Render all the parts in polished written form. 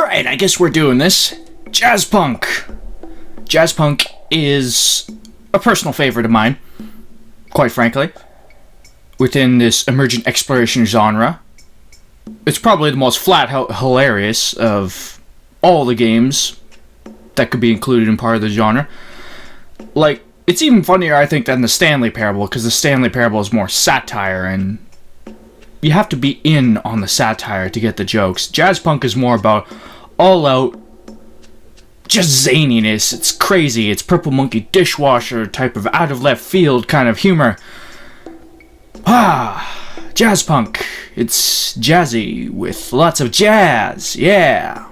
Alright, I guess we're doing this. Jazzpunk. Jazzpunk is a personal favorite of mine, quite frankly. Within this emergent exploration genre, it's probably the most flat hilarious of all the games that could be included in part of the genre. Like, it's even funnier, I think, than the Stanley Parable, because the Stanley Parable is more satire, and you have to be in on the satire to get the jokes. Jazzpunk is more about all-out, just zaniness. It's crazy. It's Purple Monkey Dishwasher type of out-of-left-field kind of humor. Jazzpunk. It's jazzy with lots of jazz. Yeah.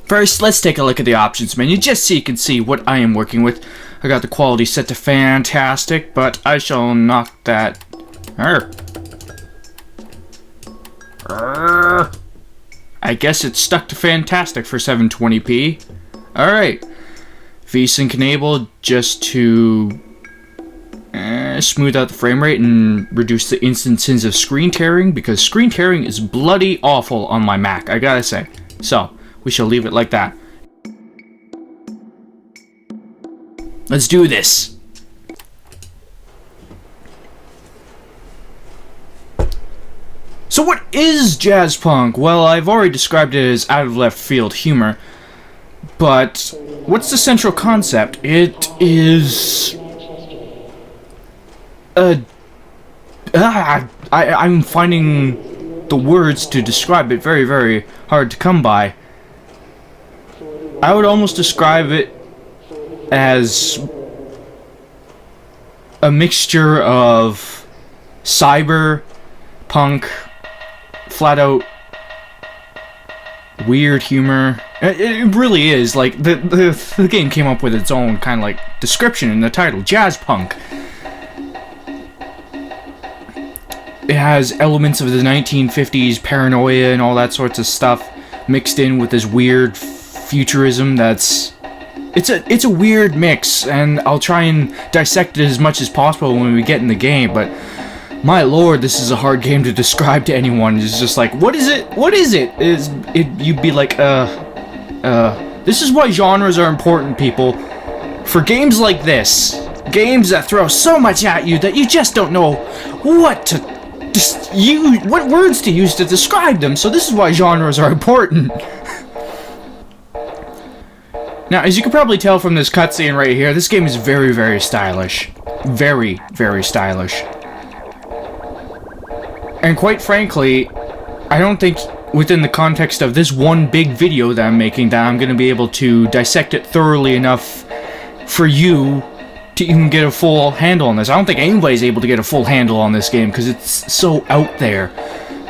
First, let's take a look at the options menu, just so you can see what I am working with. I got the quality set to fantastic, but I shall knock that... I guess it's stuck to fantastic for 720p. Alright. VSync enabled just to smooth out the frame rate and reduce the instances of screen tearing, because screen tearing is bloody awful on my Mac, I gotta say. So, we shall leave it like that. Let's do this. So what is Jazzpunk? Well, I've already described it as out-of-left-field humor, but what's the central concept? It is... I'm finding the words to describe it very, very hard to come by. I would almost describe it as a mixture of cyberpunk, flat-out weird humor. It really is. Like, the game came up with its own kind of like description in the title, Jazzpunk. It has elements of the 1950s paranoia and all that sorts of stuff mixed in with this weird futurism that's... It's a weird mix, and I'll try and dissect it as much as possible when we get in the game, but my lord, this is a hard game to describe to anyone. It's just like, what is it? What is it? You'd be like, this is why genres are important, people. For games like this, games that throw so much at you that you just don't know what words to use to describe them, so this is why genres are important. Now, as you can probably tell from this cutscene right here, this game is very, very stylish. Very, very stylish. And quite frankly, I don't think within the context of this one big video that I'm making that I'm going to be able to dissect it thoroughly enough for you to even get a full handle on this. I don't think anybody's able to get a full handle on this game because it's so out there.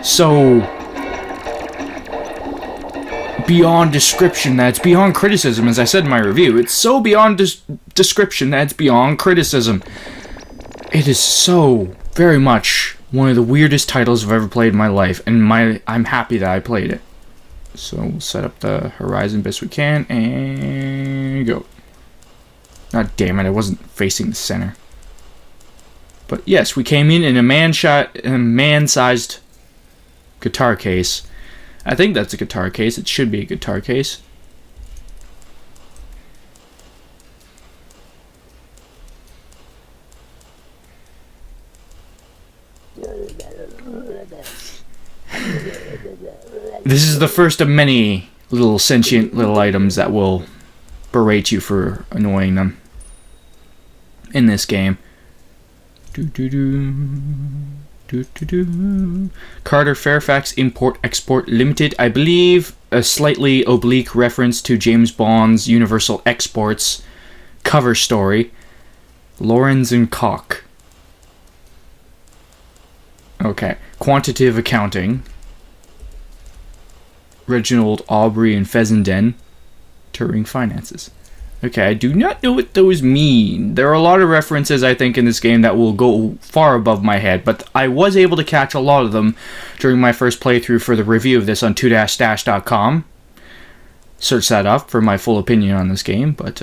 So beyond description that it's beyond criticism, as I said in my review. It's so beyond description that it's beyond criticism. It is so very much one of the weirdest titles I've ever played in my life, and I'm happy that I played it. So we'll set up the horizon best we can, and go. God damn it, I wasn't facing the center. But yes, we came in a man-sized guitar case. I think that's a guitar case. It should be a guitar case. This is the first of many little sentient little items that will berate you for annoying them in this game. Carter Fairfax Import-Export Limited. I believe a slightly oblique reference to James Bond's Universal Exports cover story. Lawrence and Koch. Okay. Quantitative Accounting. Reginald Aubrey and Fessenden. Turing Finances. Okay, I do not know what those mean. There are a lot of references, I think, in this game that will go far above my head, but I was able to catch a lot of them during my first playthrough for the review of this on 2-stash.com. Search that up for my full opinion on this game, but,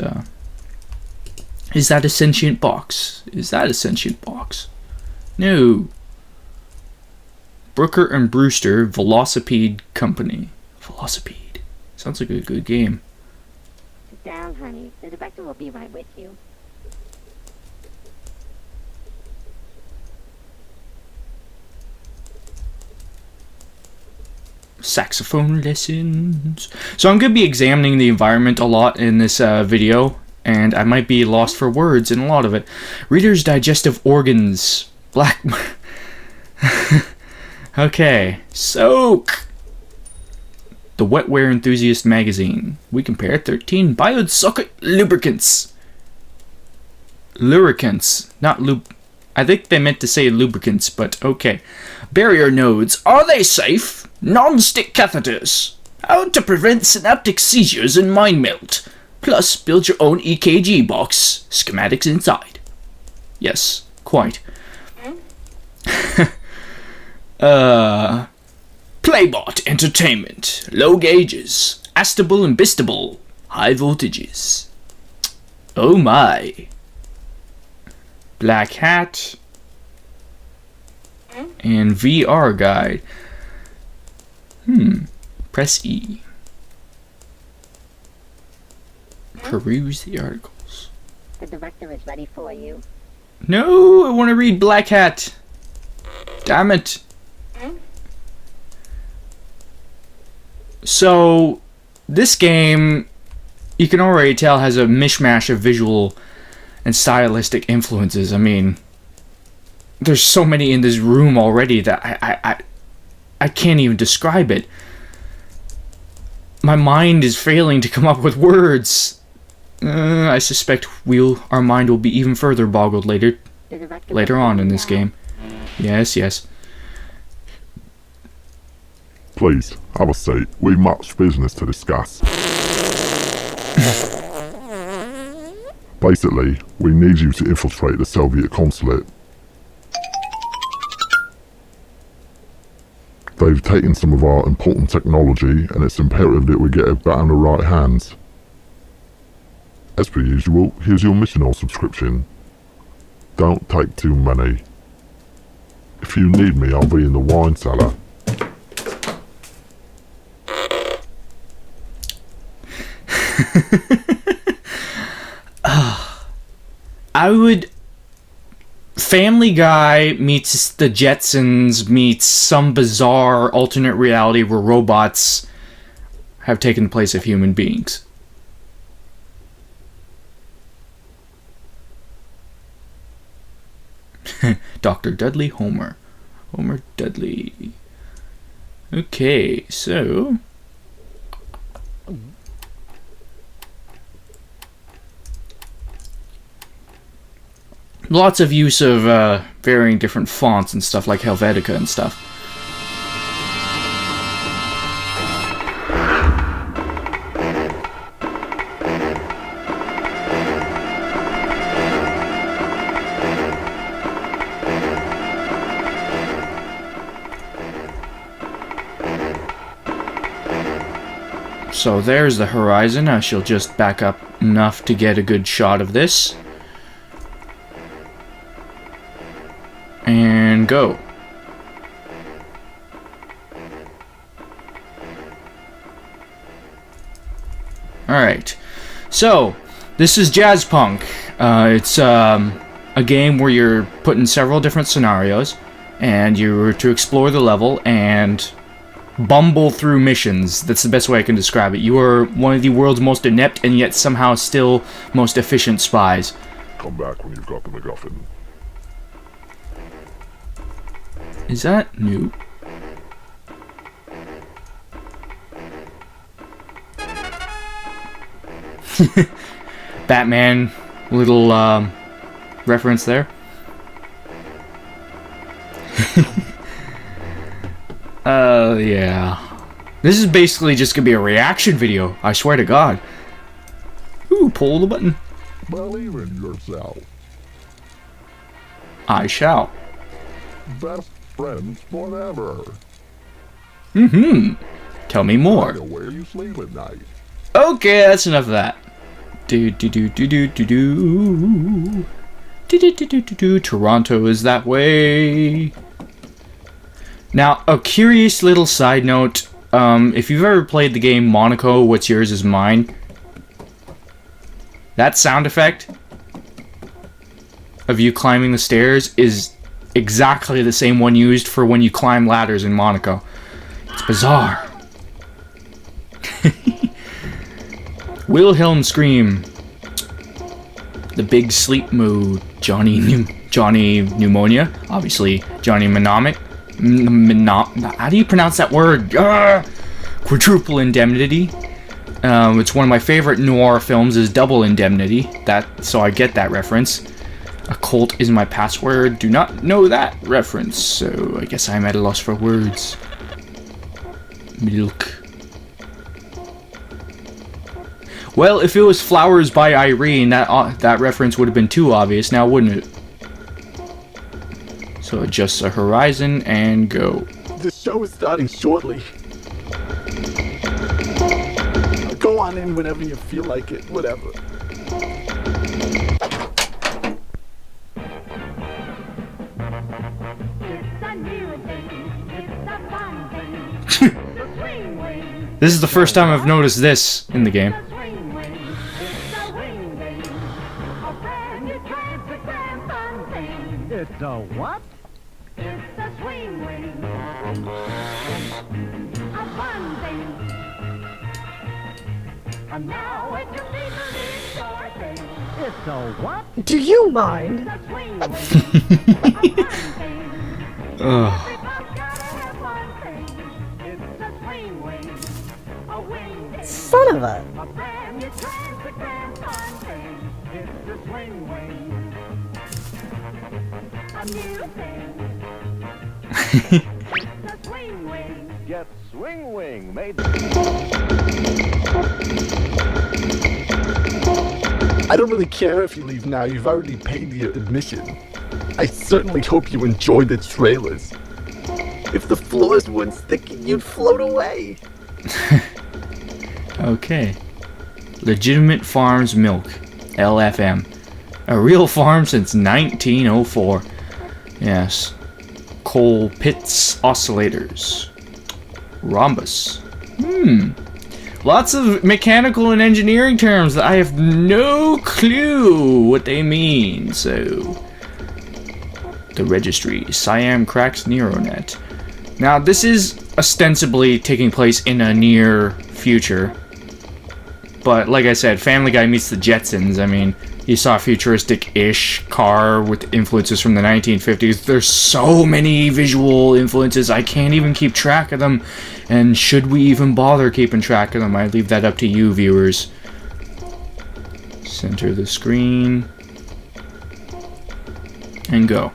is that a sentient box? Is that a sentient box? No. Brooker and Brewster Velocipede Company. Velocipede. Sounds like a good game. Sit down, honey. The director will be right with you. Saxophone lessons. So I'm going to be examining the environment a lot in this video, and I might be lost for words in a lot of it. Reader's digestive organs. Black... Okay. Soak! The Wetware Enthusiast magazine. We compare 13 biosocket lubricants. Lubricants. Not lub... I think they meant to say lubricants, but okay. Barrier nodes. Are they safe? Non-stick catheters. How to prevent synaptic seizures and mind melt. Plus, build your own EKG box. Schematics inside. Yes, quite. Playbot Entertainment. Low gauges. Astable and bistable. High voltages. Oh my. Black hat. And VR guide. Press E. Peruse the articles. The director is ready for you. No, I want to read Black Hat. Damn it. So, this game, you can already tell, has a mishmash of visual and stylistic influences. I mean, there's so many in this room already that I can't even describe it. My mind is failing to come up with words. I suspect our mind will be even further boggled later on in this game. Yes. Please, have a seat. We've much business to discuss. Basically, we need you to infiltrate the Soviet consulate. They've taken some of our important technology, and it's imperative that we get it back in the right hands. As per usual, here's your mission or subscription. Don't take too many. If you need me, I'll be in the wine cellar. Family Guy meets the Jetsons meets some bizarre alternate reality where robots have taken the place of human beings. Dr. Dudley Homer. Homer Dudley. Okay, so... lots of use of varying different fonts and stuff like Helvetica and stuff. So there's the horizon. I shall just back up enough to get a good shot of this. And go. Alright. So, this is Jazzpunk. It's a game where you're put in several different scenarios, and you're to explore the level and bumble through missions. That's the best way I can describe it. You are one of the world's most inept and yet somehow still most efficient spies. Come back when you've got the MacGuffin. Is that new? Batman, little reference there. Yeah. This is basically just gonna be a reaction video, I swear to God. Ooh, pull the button. Believe in yourself. I shall. Best friends forever. Tell me more. I know where you sleep at night. Okay, that's enough of that. Do. Toronto is that way. Now, a curious little side note. If you've ever played the game Monaco, What's Yours Is Mine, that sound effect of you climbing the stairs is exactly the same one used for when you climb ladders in Monaco. It's bizarre. Wilhelm Scream. The Big Sleep Mode. Johnny Pneumonia. Obviously, Johnny Mnemonic. How do you pronounce that word? Quadruple Indemnity. It's one of my favorite noir films is Double Indemnity. So I get that reference. Occult is my password. Do not know that reference, so I guess I'm at a loss for words. Milk. Well, if it was Flowers by Irene, that reference would have been too obvious now, wouldn't it? So adjust the horizon and go. The show is starting shortly. Go on in whenever you feel like it, whatever. This is the first time I've noticed this in the game. It's a what? It's a swing ring. A fun thing. And now it's your favorite store thing. It's a what? Do you mind? It's a swing ring. A fun thing. Ugh. Everybody's got a fun thing. It's a swing ring. A wing thing. Son of a... A brand new transparent fun thing. It's a swing ring. A new thing. It's a swing ring. Get Swing Wing made. I don't really care if you leave now, you've already paid your admission. I certainly hope you enjoy the trailers. If the floors weren't sticky, you'd float away. Okay. Legitimate Farms Milk. LFM. A real farm since 1904. Yes. Coal Pits Oscillators. Rhombus. Lots of mechanical and engineering terms that I have no clue what they mean, so... The registry. Siam cracks Neuronet. Now, this is ostensibly taking place in a near future. But, like I said, Family Guy meets the Jetsons. I mean, you saw a futuristic-ish car with influences from the 1950s. There's so many visual influences, I can't even keep track of them. And should we even bother keeping track of them? I leave that up to you, viewers. Center the screen. And go.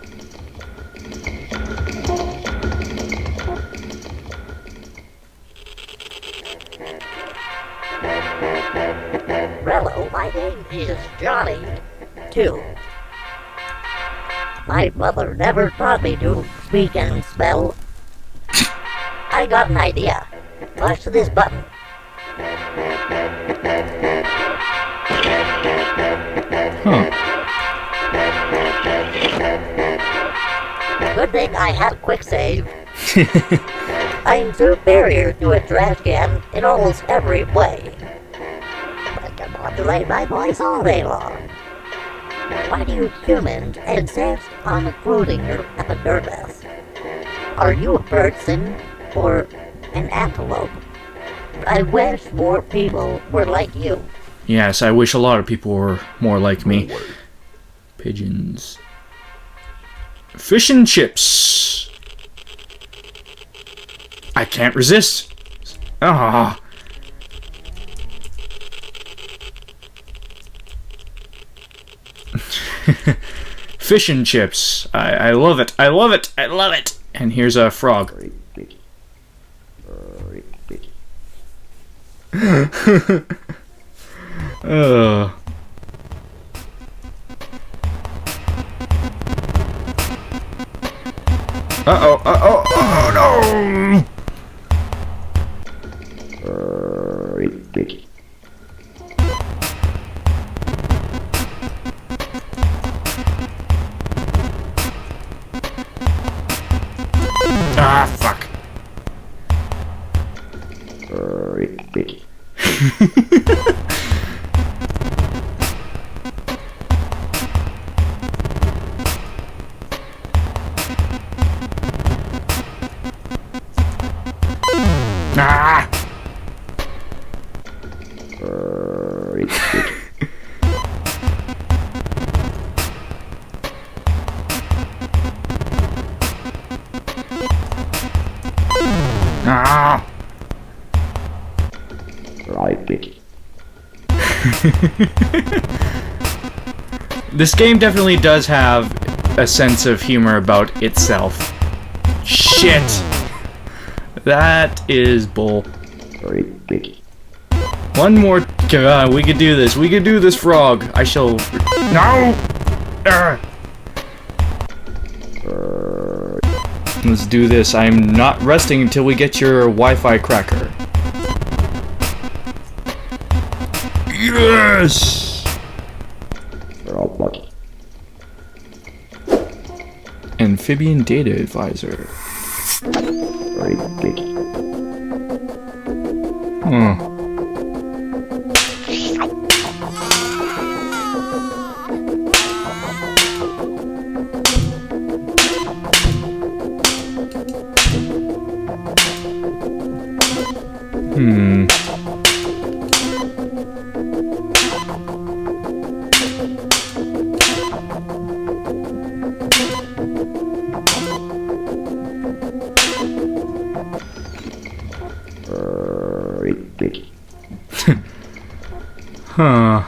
Hello, my name is Johnny, too. My mother never taught me to speak and spell. I got an idea. Push this button. Good thing I had a quick save. I'm superior to a trash can in almost every way. I can modulate my voice all day long. Why do you humans insist on clothing your epidermis? Are you a person or an antelope? I wish more people were like you. Yes, I wish a lot of people were more like me. Pigeons. Fish and chips. I can't resist. Ah. Fish and chips. I love it. I love it. I love it. And here's a frog. Uh-oh, uh-oh, oh no! Ah, fuck. Ah! Ah! This game definitely does have a sense of humor about itself. Shit! That is bull. One more. God, we could do this. We could do this, frog. I shall. No! Let's do this. I'm not resting until we get your Wi-Fi cracker. Yes! Amphibian Data Advisor. Huh. Huh.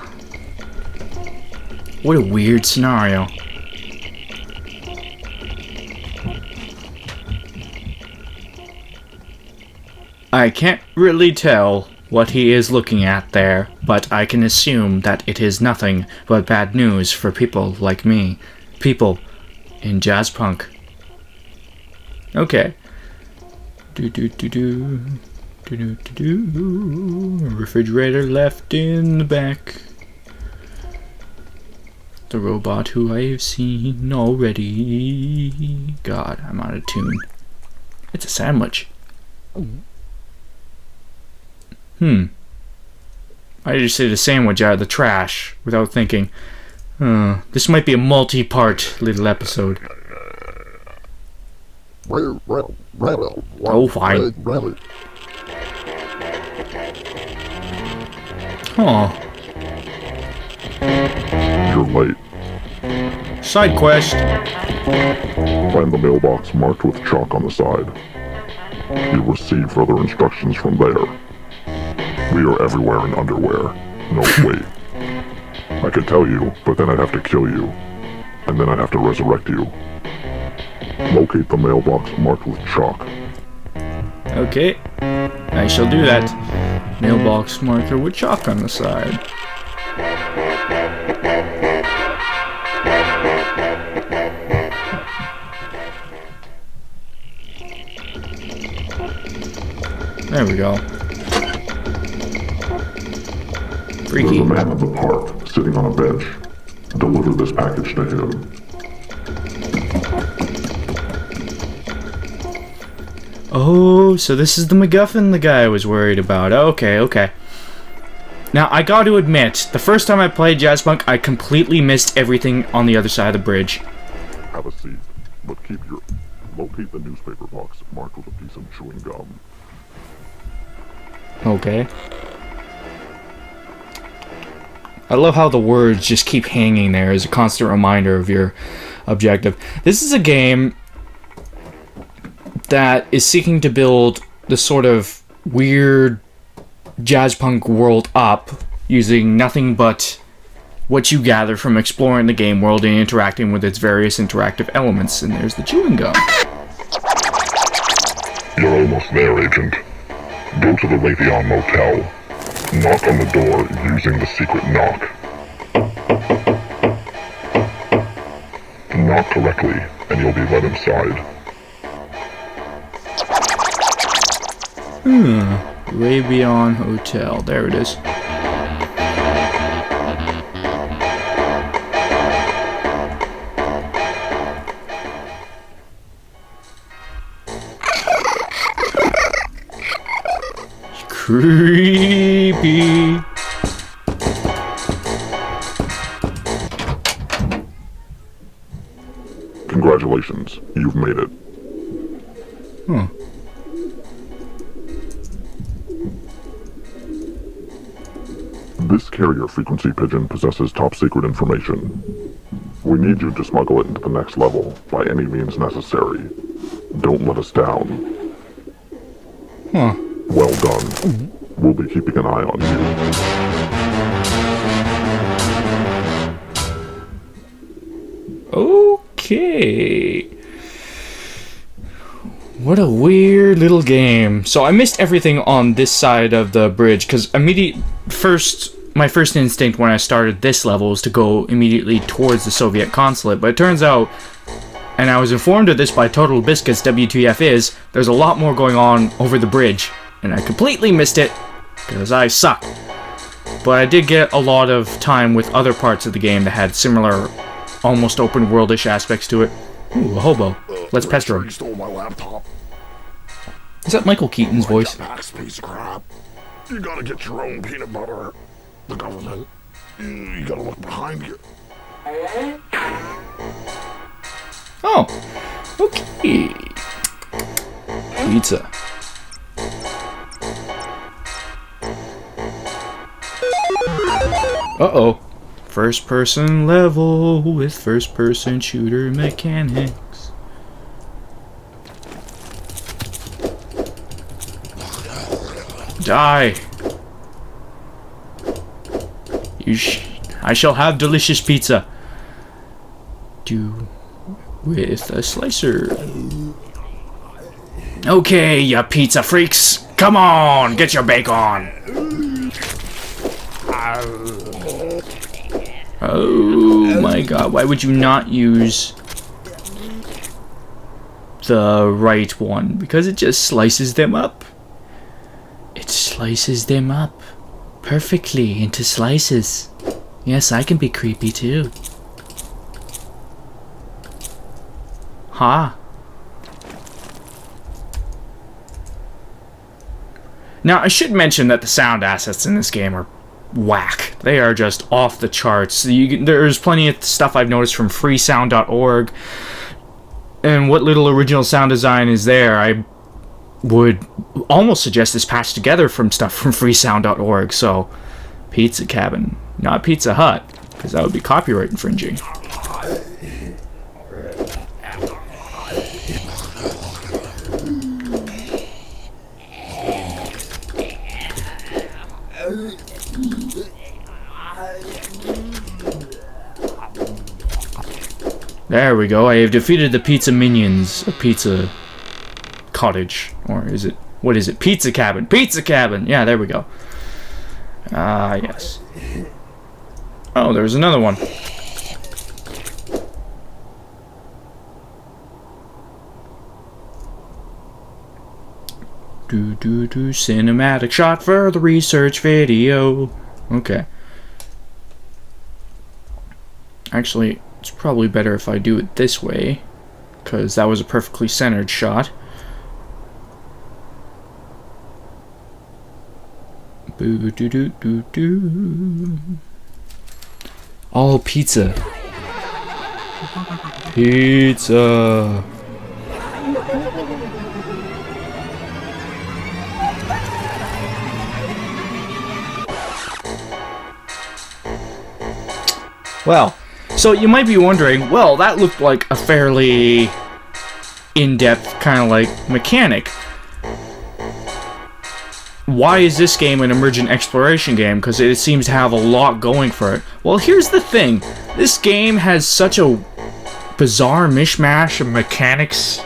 What a weird scenario. I can't really tell what he is looking at there, but I can assume that it is nothing but bad news for people like me. People in Jazzpunk. Okay. Do. Refrigerator left in the back. The robot who I have seen already. God, I'm out of tune. It's a sandwich. I just ate a sandwich out of the trash without thinking. This might be a multi-part little episode. Oh, fine. Oh. You're late. Side quest. Find the mailbox marked with chalk on the side. You'll receive further instructions from there. We are everywhere in underwear. No, wait. I could tell you, but then I'd have to kill you. And then I'd have to resurrect you. Locate the mailbox marked with chalk. Okay. I shall do that. Mailbox marker with chalk on the side. There we go. There's Freaky. a man in the park, sitting on a bench. Deliver this package to him. Oh, so this is the MacGuffin the guy was worried about. Okay. Now, I got to admit, the first time I played Jazzpunk, I completely missed everything on the other side of the bridge. Have a seat, but locate the newspaper box marked with a piece of chewing gum. Okay. I love how the words just keep hanging there as a constant reminder of your objective. This is a game that is seeking to build the sort of weird Jazzpunk world up using nothing but what you gather from exploring the game world and interacting with its various interactive elements. And there's the chewing gum. You're almost there, Agent. Go to the Raytheon Motel. Knock on the door using the secret knock. Knock correctly, and you'll be let inside. Raytheon Hotel. There it is. Creepy. Congratulations, you've made it. Huh. This carrier frequency pigeon possesses top secret information. We need you to smuggle it into the next level by any means necessary. Don't let us down. Huh. Well done. We'll be keeping an eye on you. Okay. What a weird little game. So I missed everything on this side of the bridge, because my first instinct when I started this level was to go immediately towards the Soviet consulate, but it turns out, and I was informed of this by Total Biscuits WTF is, there's a lot more going on over the bridge, and I completely missed it, because I suck. But I did get a lot of time with other parts of the game that had similar, almost open worldish aspects to it. Ooh, a hobo. Let's pester him. You stole my laptop. Is that Michael Keaton's voice? Piece of crap. You gotta get your own peanut butter. The government. You gotta look behind you. Oh, okay. Pizza. Uh-oh. First person level with first person shooter mechanics. Die. I shall have delicious pizza. Do with a slicer. Okay, ya pizza freaks. Come on, get your bacon. Oh my god, why would you not use the right one? Because it just slices them up. It slices them up perfectly into slices. Yes, I can be creepy too. Ha. Now, I should mention that the sound assets in this game are whack. They are just off the charts. There's plenty of stuff I've noticed from freesound.org, and what little original sound design is there, I would almost suggest is patched together from stuff from freesound.org. So, Pizza Cabin, not Pizza Hut, because that would be copyright infringing. There we go. I have defeated the pizza minions of Pizza Cottage. Or is it... what is it? Pizza Cabin. Pizza Cabin! Yeah, there we go. Ah, yes. Oh, there's another one. Cinematic shot for the research video. Okay. Actually, it's probably better if I do it this way, because that was a perfectly centered shot. Boo doo doo doo doo. All pizza. Pizza. Well, so you might be wondering, well, that looked like a fairly in-depth kind of like mechanic. Why is this game an emergent exploration game? Because it seems to have a lot going for it. Well, here's the thing. This game has such a bizarre mishmash of mechanics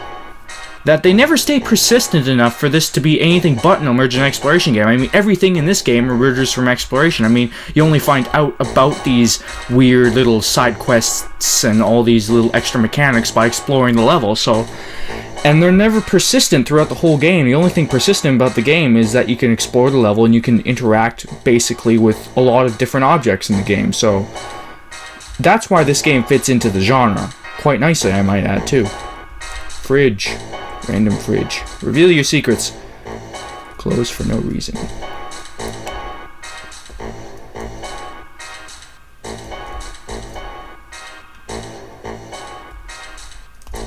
that they never stay persistent enough for this to be anything but an emergent exploration game. I mean, everything in this game emerges from exploration. I mean, you only find out about these weird little side quests and all these little extra mechanics by exploring the level, so... and they're never persistent throughout the whole game. The only thing persistent about the game is that you can explore the level and you can interact basically with a lot of different objects in the game, so... that's why this game fits into the genre. Quite nicely, I might add, too. Fridge. Random fridge. Reveal your secrets. closed for no reason.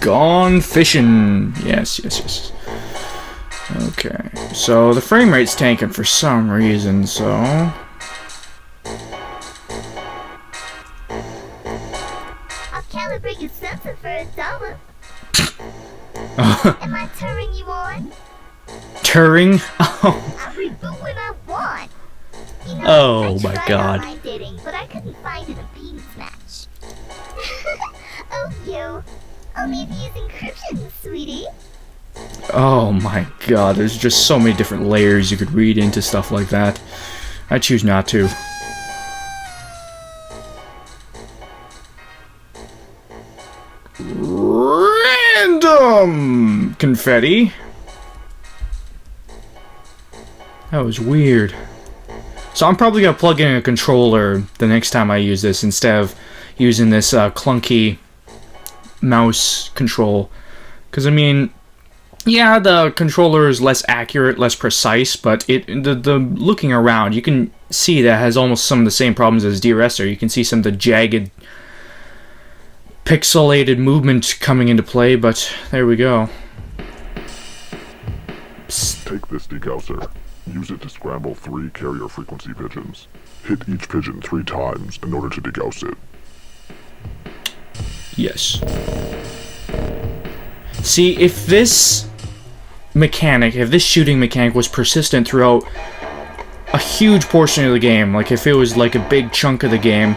Gone fishing. Yes, yes, yes. Okay, so the frame rate's tanking for some reason, so... I'll calibrate your sensor for $1. Am I turning you on? Turing? Oh, I'll reboot when I want. You know, Oh I my tried God. online dating, but I couldn't find an obedience match. Oh, you. Only if you use encryption, sweetie. oh my god, there's just so many different layers you could read into stuff like that. I choose not to. Random confetti. That was weird. So I'm probably gonna plug in a controller the next time I use this instead of using this clunky mouse control. Because I mean, yeah, the controller is less accurate, less precise, but the looking around, you can see that it has almost some of the same problems as DRS. You can see some of the jagged, pixelated movement coming into play, but there we go. Psst. Take this degausser. Use it to scramble 3 carrier frequency pigeons. Hit each pigeon 3 times in order to degauss it. Yes. See, if this shooting mechanic was persistent throughout a huge portion of the game, like if it was like a big chunk of the game,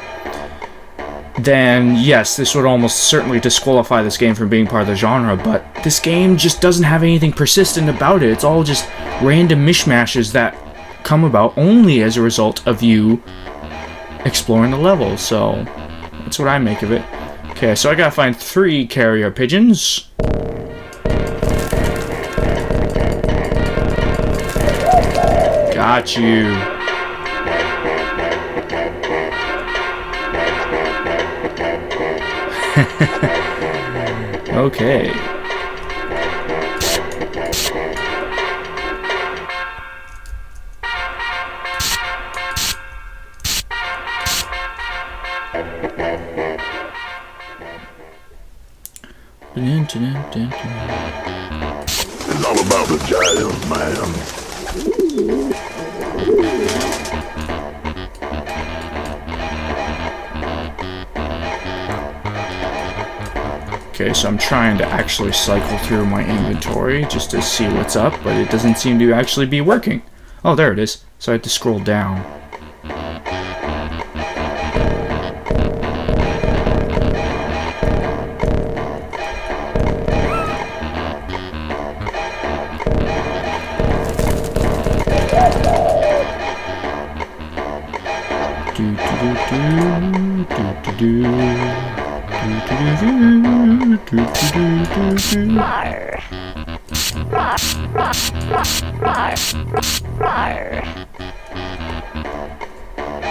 then yes, this would almost certainly disqualify this game from being part of the genre, but this game just doesn't have anything persistent about it. It's all just random mishmashes that come about only as a result of you exploring the level, so that's what I make of it. Okay, so I gotta find 3 carrier pigeons. Got you. Okay. It's all about the jazz, man. Okay, so I'm trying to actually cycle through my inventory just to see what's up, but it doesn't seem to actually be working. Oh, there it is. So I had to scroll down.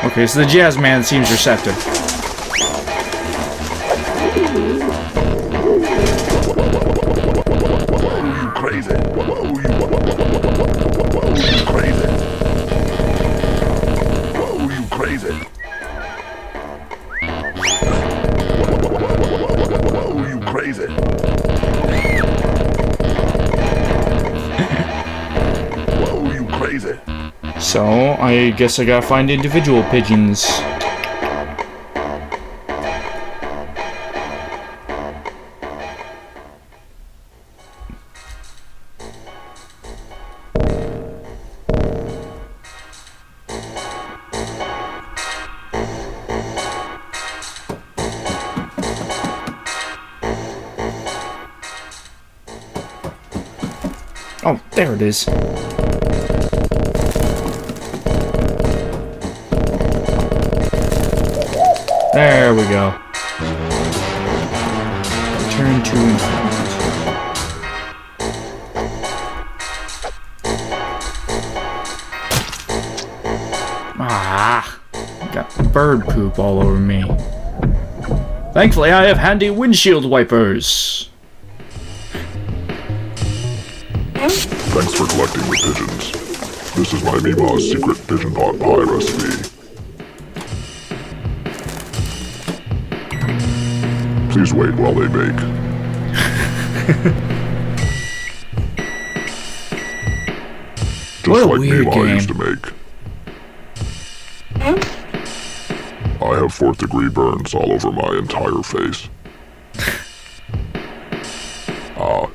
Okay, so the jazz man seems receptive. Crazy. Whoa, you crazy. Whoa, you crazy. Whoa, you crazy. Whoa, you crazy. So, I guess I gotta find individual pigeons. Oh, there it is. There we go. Return to environment. Ah, got bird poop all over me. Thankfully, I have handy windshield wipers. Thanks for collecting the pigeons. This is my Mima's secret pigeon pot pie recipe. Please wait while they bake. Just What a like weird Mima game. used to make. I have 4th degree burns all over my entire face.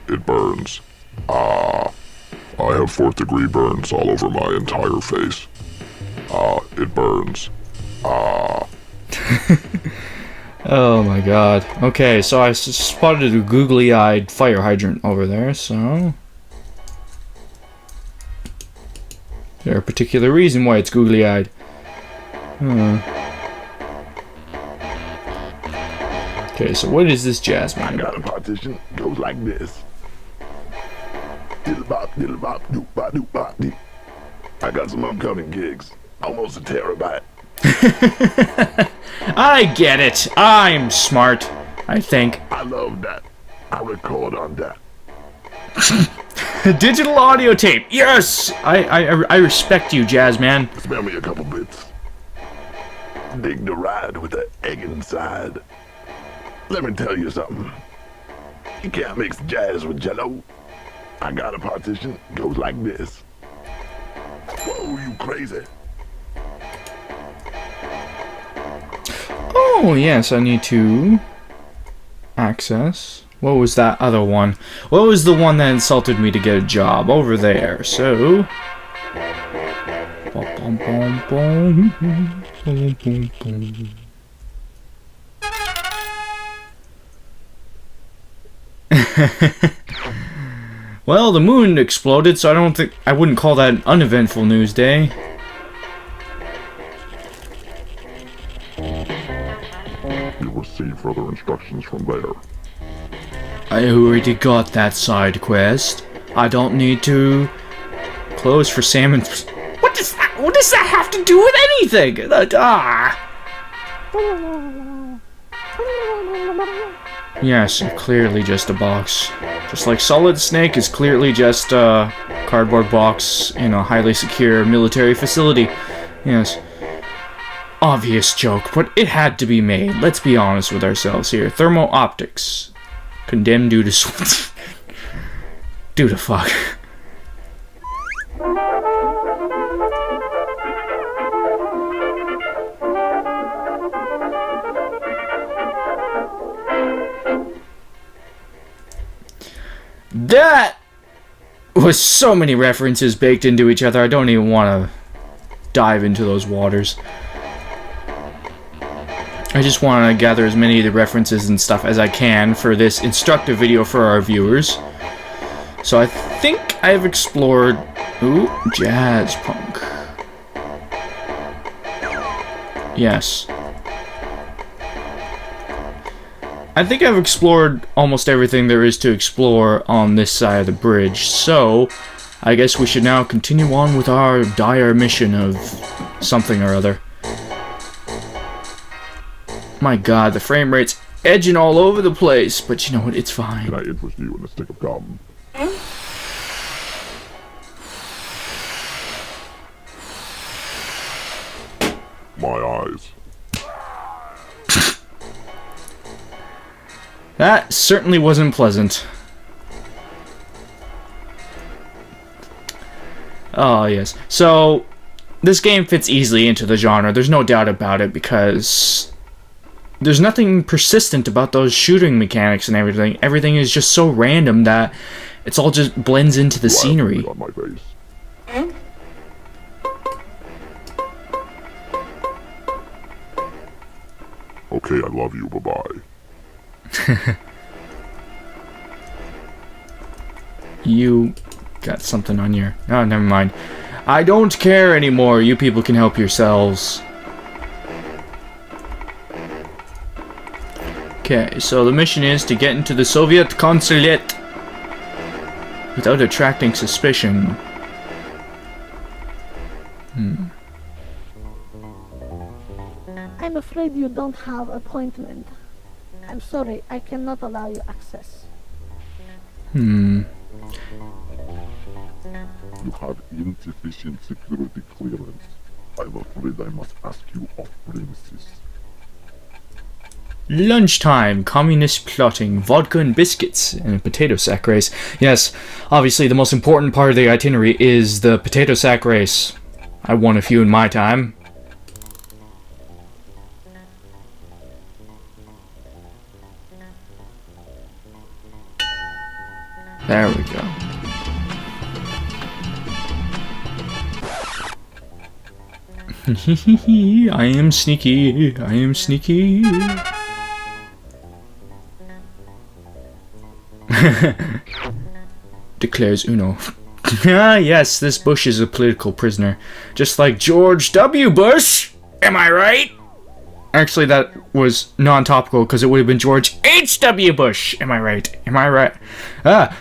It burns. I have 4th degree burns all over my entire face. It burns. Oh my god. Okay, so I spotted a googly-eyed fire hydrant over there, so... Is there a particular reason why it's googly-eyed? Okay, so what is this jazz I man got a about? partition. Goes like this. Diddle bop, doop bop, doop bop, dee. I got some upcoming gigs. Almost a terabyte. I get it. I'm smart, I think. I love that. I record on that. Digital audio tape. Yes! I respect you, jazz man. Spare me a couple bits. Dig the ride with the egg inside. Let me tell you something. You can't mix jazz with jello. I got a partition. Goes like this. Whoa, you crazy. Oh, yes, I need to access. What was that other one? What was the one that insulted me to get a job? Over there, so... Bum, bum, bum, bum, bum, bum, bum. Well, the moon exploded, so I wouldn't call that an uneventful news day. You'll receive further instructions from there. I already got that side quest. I don't need to close for salmon. What does that have to do with anything? Yes, clearly just a box. Just like Solid Snake is clearly just a cardboard box in a highly secure military facility. Yes. Obvious joke, but it had to be made. Let's be honest with ourselves here. Thermo optics. Condemned due to due to fuck. That was so many references baked into each other. I don't even want to dive into those waters. I just want to gather as many of the references and stuff as I can for this instructive video for our viewers. So I think I've explored... Ooh, Jazzpunk. Yes. I think I've explored almost everything there is to explore on this side of the bridge, so I guess we should now continue on with our dire mission of something or other. My god, the frame rate's edging all over the place, but you know what, it's fine. Can I interest you in a stick of gum? My eyes. That certainly wasn't pleasant. Oh, yes. So, this game fits easily into the genre, there's no doubt about it, because there's nothing persistent about those shooting mechanics and everything. Everything is just so random that it's all just blends into the scenery. On my face. Okay, I love you, bye-bye. You got something on your... Oh, never mind. I don't care anymore. You people can help yourselves. Okay, so the mission is to get into the Soviet consulate without attracting suspicion. I'm afraid you don't have appointment. I'm sorry, I cannot allow you access. You have insufficient security clearance. I'm afraid I must ask you off premises. Lunchtime, communist plotting, vodka and biscuits, and a potato sack race. Yes, obviously the most important part of the itinerary is the potato sack race. I won a few in my time. There we go. I am sneaky. I am sneaky. Declares Uno. Ah, yes, this Bush is a political prisoner. Just like George W. Bush! Am I right? Actually, that was non-topical because it would have been George H.W. Bush. Am I right? Am I right? Ah!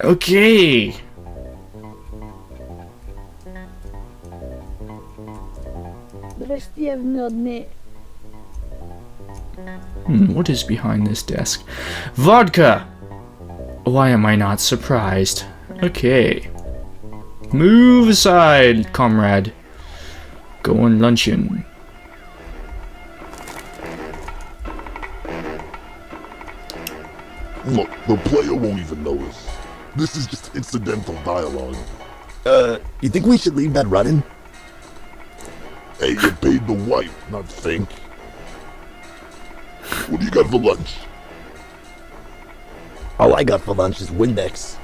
Okay. What is behind this desk? Vodka! Why am I not surprised? Okay. Move aside, comrade. Going luncheon. Look, the player won't even notice. This is just incidental dialogue. You think we should leave that running? Hey, you paid the wife, not think. What do you got for lunch? All I got for lunch is Windex.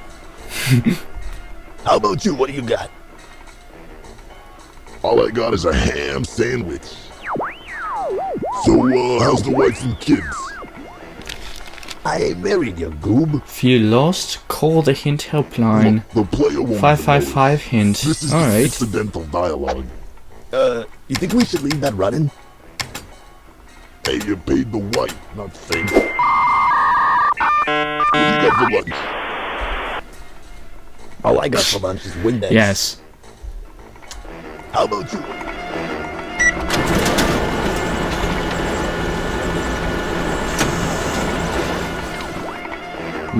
How about you? What do you got? All I got is a ham sandwich. So, how's the wife and kids? I ain't married, you goob. If you're lost, call the hint helpline. Look, the player won't 555 hint. This is Alright. just incidental dialogue. You think we should leave that running? Hey, you paid the wife, not think. What do you got for lunch? All I got for lunch is Windex. Yes. How about you?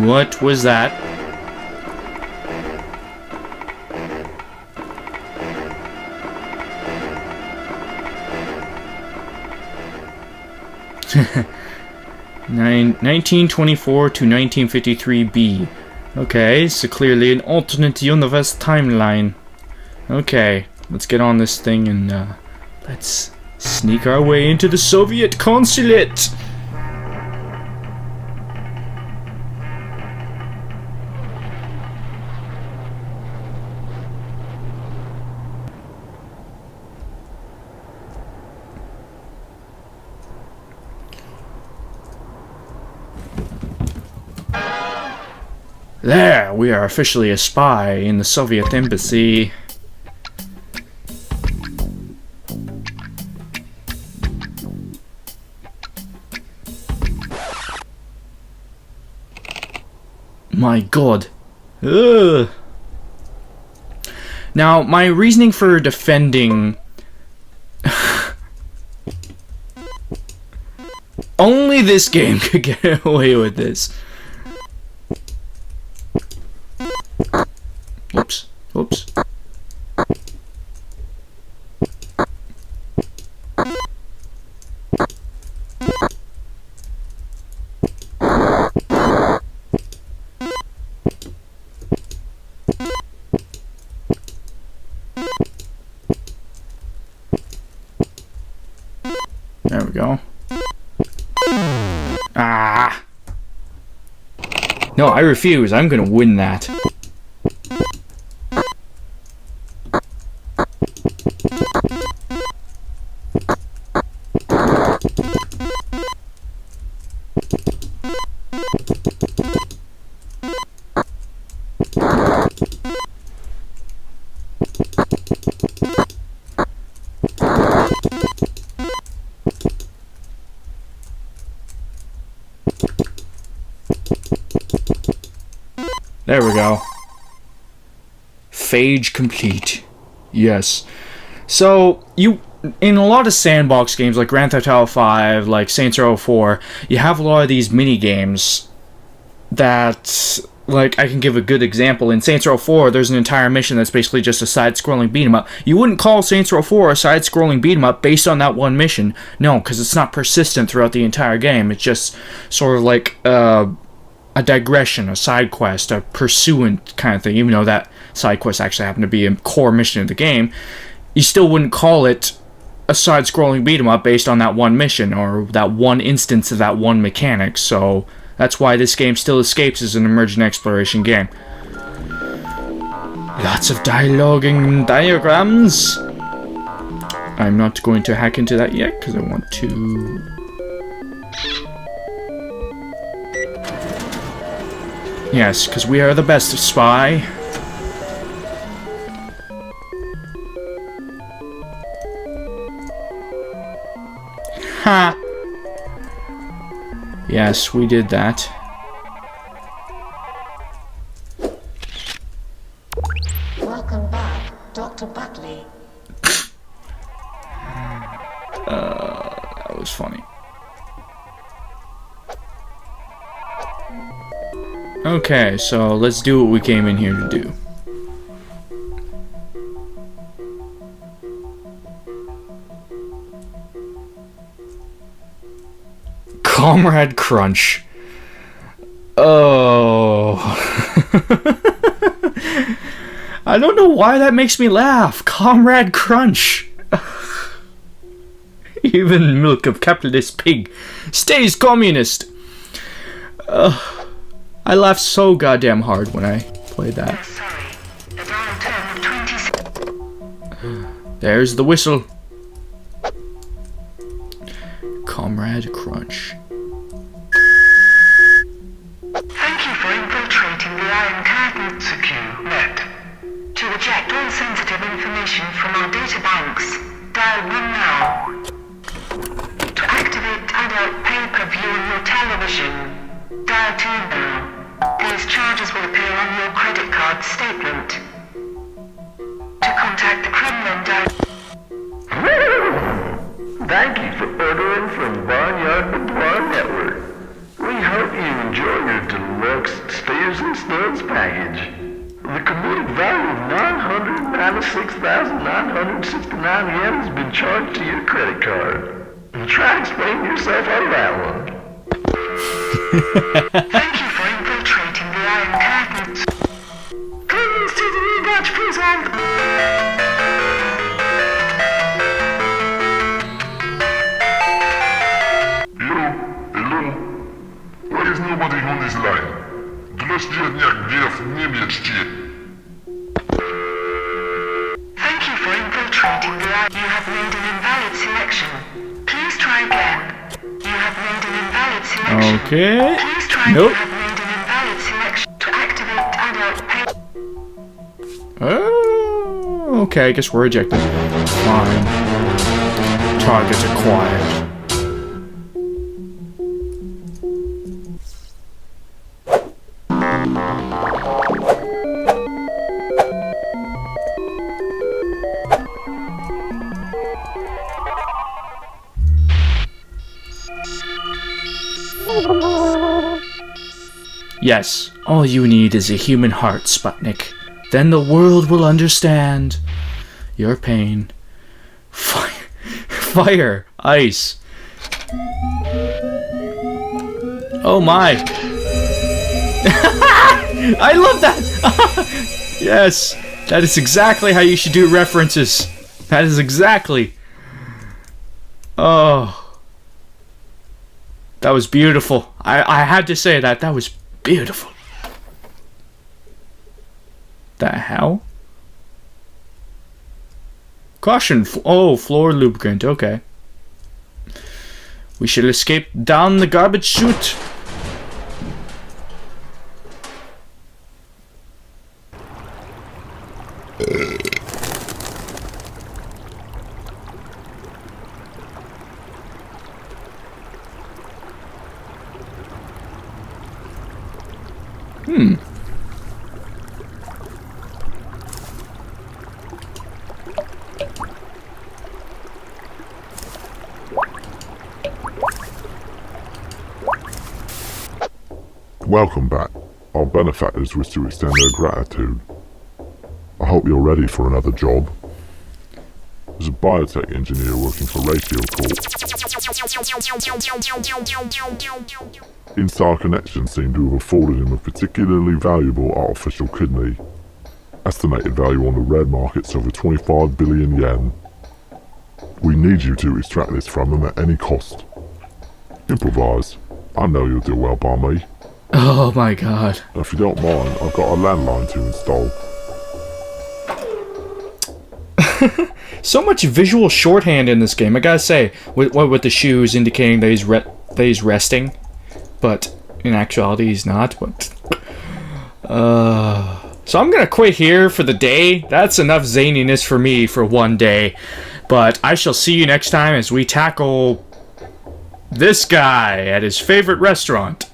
What was that? Nine, 1924 to 1953 B. Okay, so clearly an alternate universe timeline. Okay, let's get on this thing and let's sneak our way into the Soviet consulate. There, we are officially a spy in the Soviet embassy. My god. Ugh. Now, my reasoning for defending... Only this game could get away with this. Whoops. Whoops. There we go. Ah! No, I refuse. I'm gonna win that. There we go. Phage complete. Yes. So, you in a lot of sandbox games like Grand Theft Auto 5, like Saints Row 4, you have a lot of these mini games that, like, I can give a good example. In Saints Row 4, there's an entire mission that's basically just a side-scrolling beat-em-up. You wouldn't call Saints Row 4 a side-scrolling beat-em-up based on that one mission. No, because it's not persistent throughout the entire game. It's just sort of like a digression, a side quest, a pursuant kind of thing. Even though that side quest actually happened to be a core mission of the game, you still wouldn't call it a side-scrolling beat-em-up based on that one mission or that one instance of that one mechanic. So that's why this game still escapes as an emergent exploration game. Lots of dialogue and diagrams. I'm not going to hack into that yet because I want to... Yes, because we are the best spy. Ha! Yes, we did that. Welcome back, Dr. Buckley. That was funny. Okay, so let's do what we came in here to do. Comrade Crunch. Oh. I don't know why that makes me laugh. Comrade Crunch. Even milk of capitalist pig stays communist. I laughed so goddamn hard when I played that. There's the whistle. Comrade Crunch. Thank you for infiltrating the Iron Curtain Secure Net. To eject all sensitive information from our data banks, dial 1 now. To activate adult pay-per-view on your television, dial 2 now. These charges will appear on your credit card statement. To contact the Kremlin, dial... Thank you for ordering from Barnyard Boudoir Network. We hope you enjoy your deluxe Spears and Studs package. The committed value of 996,969 yen has been charged to your credit card. Try explaining yourself out of that one. Thank you for infiltrating the Iron Curtain. Greetings to the new Dutch prison. Hello? Why is nobody on this line? Dlaczego gniew nie mieczcie? Thank you for infiltrating the Iron. You have made an invalid selection. Please try again. You have made an invalid selection. Okay. Please try. Nope. You have made an invalid selection. To activate adult pay. Oh, okay, I guess we're ejected. Fine. Targets acquired. Yes, all you need is a human heart, Sputnik. Then the world will understand your pain. Fire, ice. Oh my. I love that. Yes, that is exactly how you should do references. That is exactly. Oh. That was beautiful. I had to say that. That was beautiful. The hell? Caution. Oh, floor lubricant. Okay. We should escape down the garbage chute. Welcome back. Our benefactors wish to extend their gratitude. I hope you're ready for another job. As a biotech engineer working for Ratio Corp, Instar connections seem to have afforded him a particularly valuable artificial kidney. Estimated value on the red market's over 25 billion yen. We need you to extract this from him at any cost. Improvise. I know you'll do well by me. Oh my god. If you don't mind, I've got a landline to install. So much visual shorthand in this game, I gotta say. With the shoes indicating that he's resting. But in actuality, he's not. But so I'm gonna quit here for the day. That's enough zaniness for me for one day. But I shall see you next time as we tackle this guy at his favorite restaurant.